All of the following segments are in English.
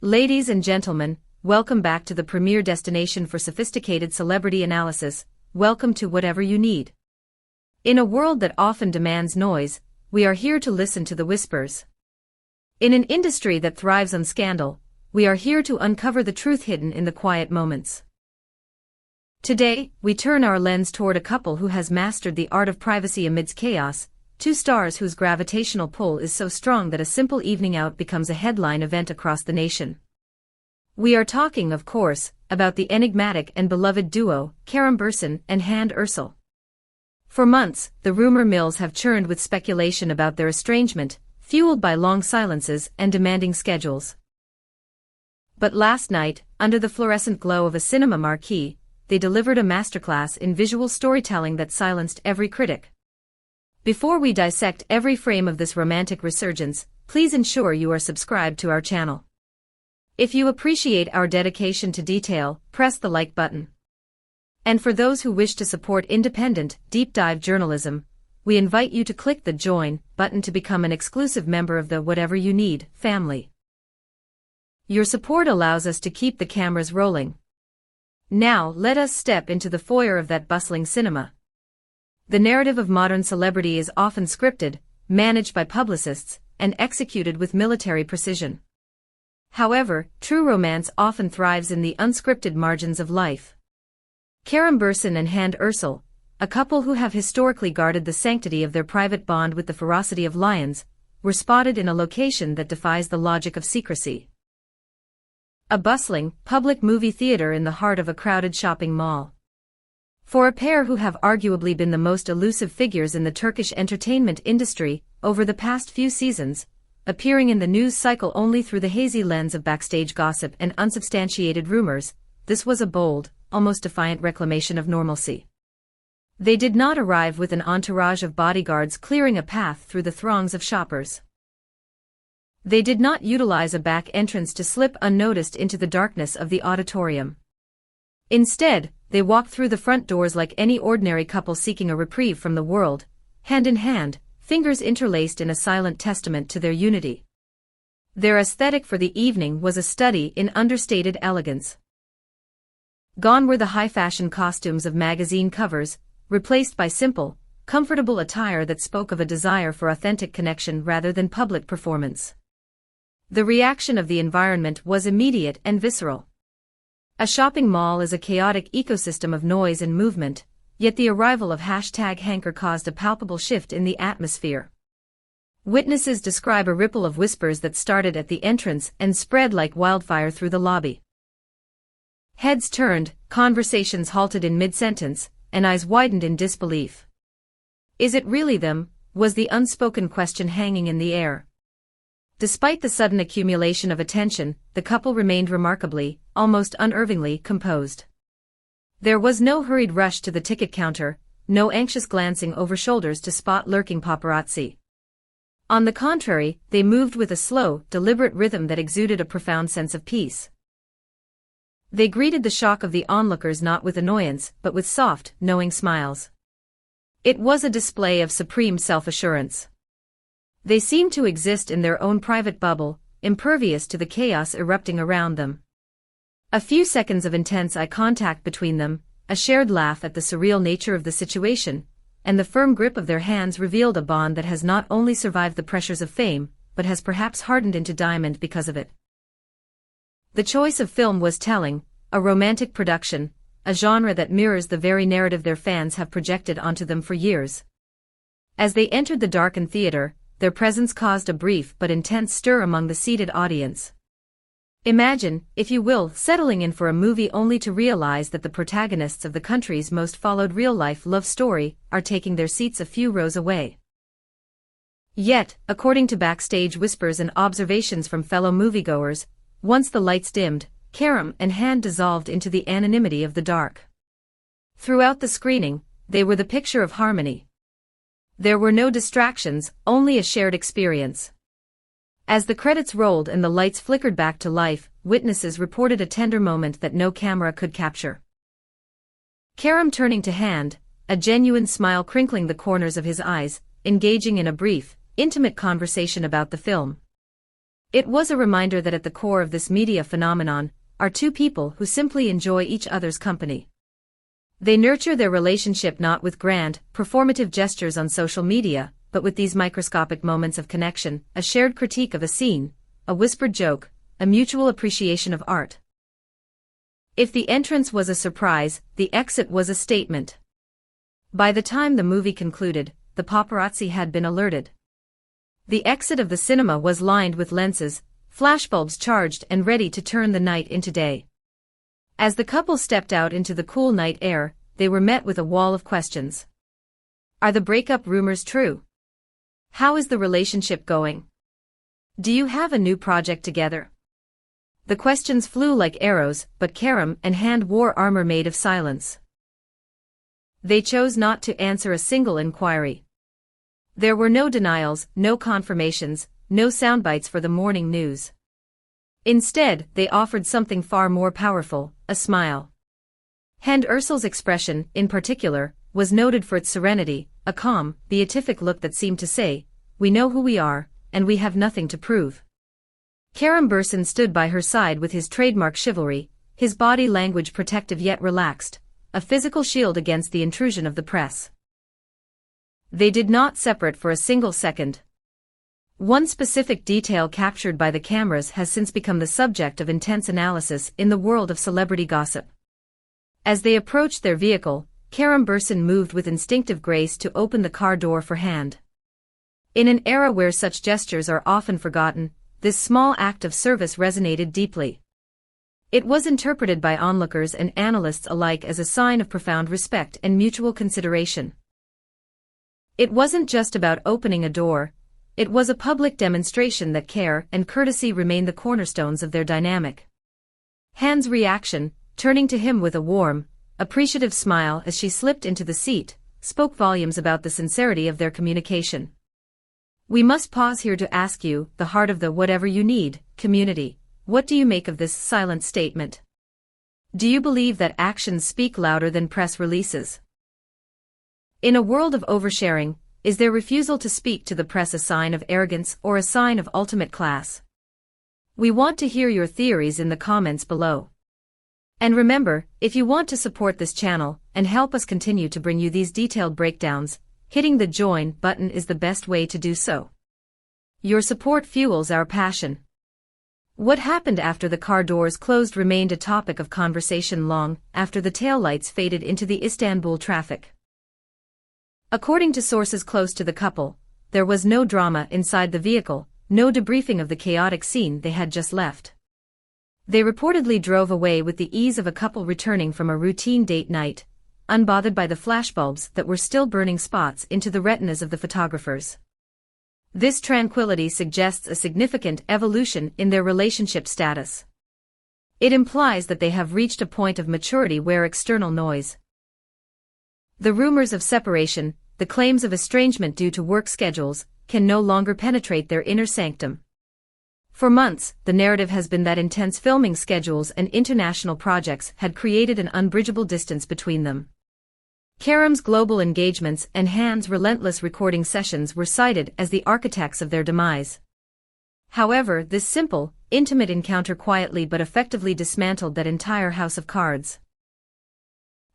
Ladies and gentlemen, welcome back to the premier destination for sophisticated celebrity analysis. Welcome to Whatever You Need. In a world that often demands noise, we are here to listen to the whispers. In an industry that thrives on scandal, we are here to uncover the truth hidden in the quiet moments. Today, we turn our lens toward a couple who has mastered the art of privacy amidst chaos, two stars whose gravitational pull is so strong that a simple evening out becomes a headline event across the nation. We are talking, of course, about the enigmatic and beloved duo, Karen Bersin and Hande Erçel. For months, the rumor mills have churned with speculation about their estrangement, fueled by long silences and demanding schedules. But last night, under the fluorescent glow of a cinema marquee, they delivered a masterclass in visual storytelling that silenced every critic. Before we dissect every frame of this romantic resurgence, please ensure you are subscribed to our channel. If you appreciate our dedication to detail, press the like button. And for those who wish to support independent, deep-dive journalism, we invite you to click the Join button to become an exclusive member of the Whatever You Need family. Your support allows us to keep the cameras rolling. Now, let us step into the foyer of that bustling cinema. The narrative of modern celebrity is often scripted, managed by publicists, and executed with military precision. However, true romance often thrives in the unscripted margins of life. Karen Bersin and Hande Erçel, a couple who have historically guarded the sanctity of their private bond with the ferocity of lions, were spotted in a location that defies the logic of secrecy. A bustling, public movie theater in the heart of a crowded shopping mall. For a pair who have arguably been the most elusive figures in the Turkish entertainment industry over the past few seasons, appearing in the news cycle only through the hazy lens of backstage gossip and unsubstantiated rumors, this was a bold, almost defiant reclamation of normalcy. They did not arrive with an entourage of bodyguards clearing a path through the throngs of shoppers. They did not utilize a back entrance to slip unnoticed into the darkness of the auditorium. Instead, they walked through the front doors like any ordinary couple seeking a reprieve from the world, hand in hand, fingers interlaced in a silent testament to their unity. Their aesthetic for the evening was a study in understated elegance. Gone were the high-fashion costumes of magazine covers, replaced by simple, comfortable attire that spoke of a desire for authentic connection rather than public performance. The reaction of the environment was immediate and visceral. A shopping mall is a chaotic ecosystem of noise and movement, yet the arrival of #Hanker caused a palpable shift in the atmosphere. Witnesses describe a ripple of whispers that started at the entrance and spread like wildfire through the lobby. Heads turned, conversations halted in mid-sentence, and eyes widened in disbelief. Is it really them? Was the unspoken question hanging in the air. Despite the sudden accumulation of attention, the couple remained remarkably, almost unnervingly, composed. There was no hurried rush to the ticket counter, no anxious glancing over shoulders to spot lurking paparazzi. On the contrary, they moved with a slow, deliberate rhythm that exuded a profound sense of peace. They greeted the shock of the onlookers not with annoyance, but with soft, knowing smiles. It was a display of supreme self-assurance. They seemed to exist in their own private bubble, impervious to the chaos erupting around them. A few seconds of intense eye contact between them, a shared laugh at the surreal nature of the situation, and the firm grip of their hands revealed a bond that has not only survived the pressures of fame, but has perhaps hardened into diamond because of it. The choice of film was telling, a romantic production, a genre that mirrors the very narrative their fans have projected onto them for years. As they entered the darkened theater, their presence caused a brief but intense stir among the seated audience. Imagine, if you will, settling in for a movie only to realize that the protagonists of the country's most followed real-life love story are taking their seats a few rows away. Yet, according to backstage whispers and observations from fellow moviegoers, once the lights dimmed, Karen and Hande dissolved into the anonymity of the dark. Throughout the screening, they were the picture of harmony. There were no distractions, only a shared experience. As the credits rolled and the lights flickered back to life, witnesses reported a tender moment that no camera could capture. Karen turning to Hande, a genuine smile crinkling the corners of his eyes, engaging in a brief, intimate conversation about the film. It was a reminder that at the core of this media phenomenon are two people who simply enjoy each other's company. They nurture their relationship not with grand, performative gestures on social media, but with these microscopic moments of connection, a shared critique of a scene, a whispered joke, a mutual appreciation of art. If the entrance was a surprise, the exit was a statement. By the time the movie concluded, the paparazzi had been alerted. The exit of the cinema was lined with lenses, flashbulbs charged and ready to turn the night into day. As the couple stepped out into the cool night air, they were met with a wall of questions. Are the breakup rumors true? How is the relationship going? Do you have a new project together? The questions flew like arrows, but Karam and Hand wore armor made of silence. They chose not to answer a single inquiry. There were no denials, no confirmations, no soundbites for the morning news. Instead, they offered something far more powerful, a smile. Hand Ursul's expression, in particular, was noted for its serenity, a calm, beatific look that seemed to say, "We know who we are, and we have nothing to prove." Karam Bursin stood by her side with his trademark chivalry, his body language protective yet relaxed, a physical shield against the intrusion of the press. They did not separate for a single second. One specific detail captured by the cameras has since become the subject of intense analysis in the world of celebrity gossip. As they approached their vehicle, Karam Bursin moved with instinctive grace to open the car door for Hand. In an era where such gestures are often forgotten, this small act of service resonated deeply. It was interpreted by onlookers and analysts alike as a sign of profound respect and mutual consideration. It wasn't just about opening a door, it was a public demonstration that care and courtesy remained the cornerstones of their dynamic. Hand's reaction, turning to him with a warm, appreciative smile as she slipped into the seat, spoke volumes about the sincerity of their communication. We must pause here to ask you, the heart of the whatever you need community, what do you make of this silent statement? Do you believe that actions speak louder than press releases? In a world of oversharing, is their refusal to speak to the press a sign of arrogance or a sign of ultimate class? We want to hear your theories in the comments below. And remember, if you want to support this channel and help us continue to bring you these detailed breakdowns, hitting the join button is the best way to do so. Your support fuels our passion. What happened after the car doors closed remained a topic of conversation long after the taillights faded into the Istanbul traffic. According to sources close to the couple, there was no drama inside the vehicle, no debriefing of the chaotic scene they had just left. They reportedly drove away with the ease of a couple returning from a routine date night, unbothered by the flashbulbs that were still burning spots into the retinas of the photographers. This tranquility suggests a significant evolution in their relationship status. It implies that they have reached a point of maturity where external noise, the rumors of separation, the claims of estrangement due to work schedules, can no longer penetrate their inner sanctum. For months, the narrative has been that intense filming schedules and international projects had created an unbridgeable distance between them. Karam's global engagements and Hand's relentless recording sessions were cited as the architects of their demise. However, this simple, intimate encounter quietly but effectively dismantled that entire house of cards.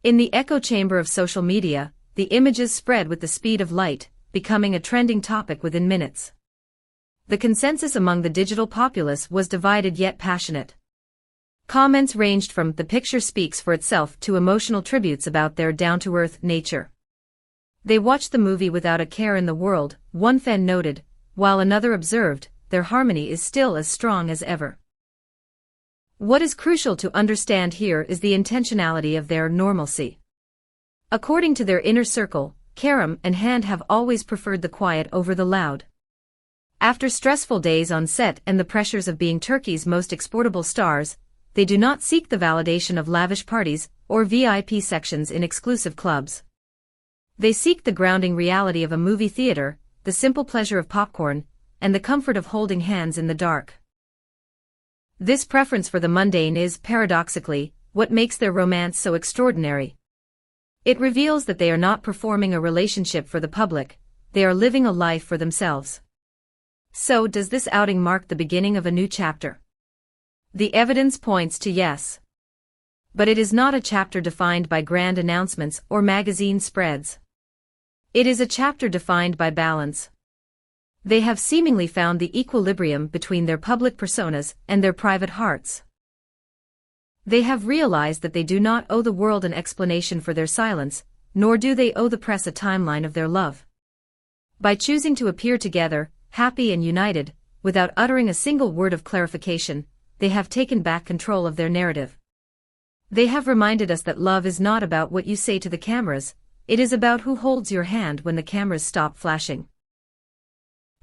In the echo chamber of social media, the images spread with the speed of light, becoming a trending topic within minutes. The consensus among the digital populace was divided yet passionate. Comments ranged from "the picture speaks for itself" to emotional tributes about their down-to-earth nature. They watched the movie without a care in the world, one fan noted, while another observed, their harmony is still as strong as ever. What is crucial to understand here is the intentionality of their normalcy. According to their inner circle, Karam and Hand have always preferred the quiet over the loud. After stressful days on set and the pressures of being Turkey's most exportable stars, they do not seek the validation of lavish parties or VIP sections in exclusive clubs. They seek the grounding reality of a movie theater, the simple pleasure of popcorn, and the comfort of holding hands in the dark. This preference for the mundane is, paradoxically, what makes their romance so extraordinary. It reveals that they are not performing a relationship for the public, they are living a life for themselves. So does this outing mark the beginning of a new chapter? The evidence points to yes. But it is not a chapter defined by grand announcements or magazine spreads. It is a chapter defined by balance. They have seemingly found the equilibrium between their public personas and their private hearts. They have realized that they do not owe the world an explanation for their silence, nor do they owe the press a timeline of their love. By choosing to appear together, happy and united, without uttering a single word of clarification, they have taken back control of their narrative. They have reminded us that love is not about what you say to the cameras, it is about who holds your hand when the cameras stop flashing.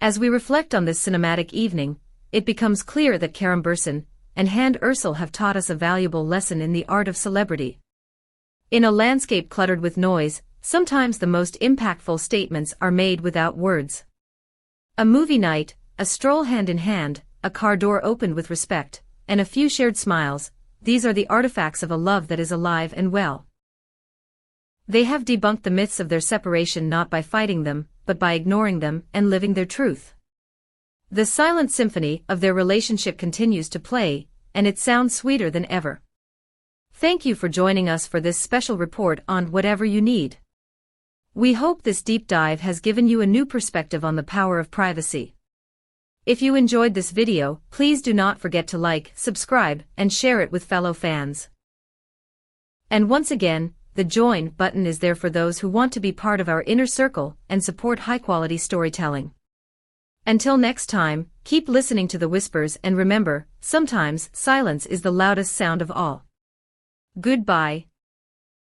As we reflect on this cinematic evening, it becomes clear that Karen Burson and Hand Ursel have taught us a valuable lesson in the art of celebrity. In a landscape cluttered with noise, sometimes the most impactful statements are made without words. A movie night, a stroll hand in hand, a car door opened with respect, and a few shared smiles, these are the artifacts of a love that is alive and well. They have debunked the myths of their separation not by fighting them, but by ignoring them and living their truth. The silent symphony of their relationship continues to play, and it sounds sweeter than ever. Thank you for joining us for this special report on Whatever You Need. We hope this deep dive has given you a new perspective on the power of privacy. If you enjoyed this video, please do not forget to like, subscribe, and share it with fellow fans. And once again, the join button is there for those who want to be part of our inner circle and support high-quality storytelling. Until next time, keep listening to the whispers and remember, sometimes silence is the loudest sound of all. Goodbye.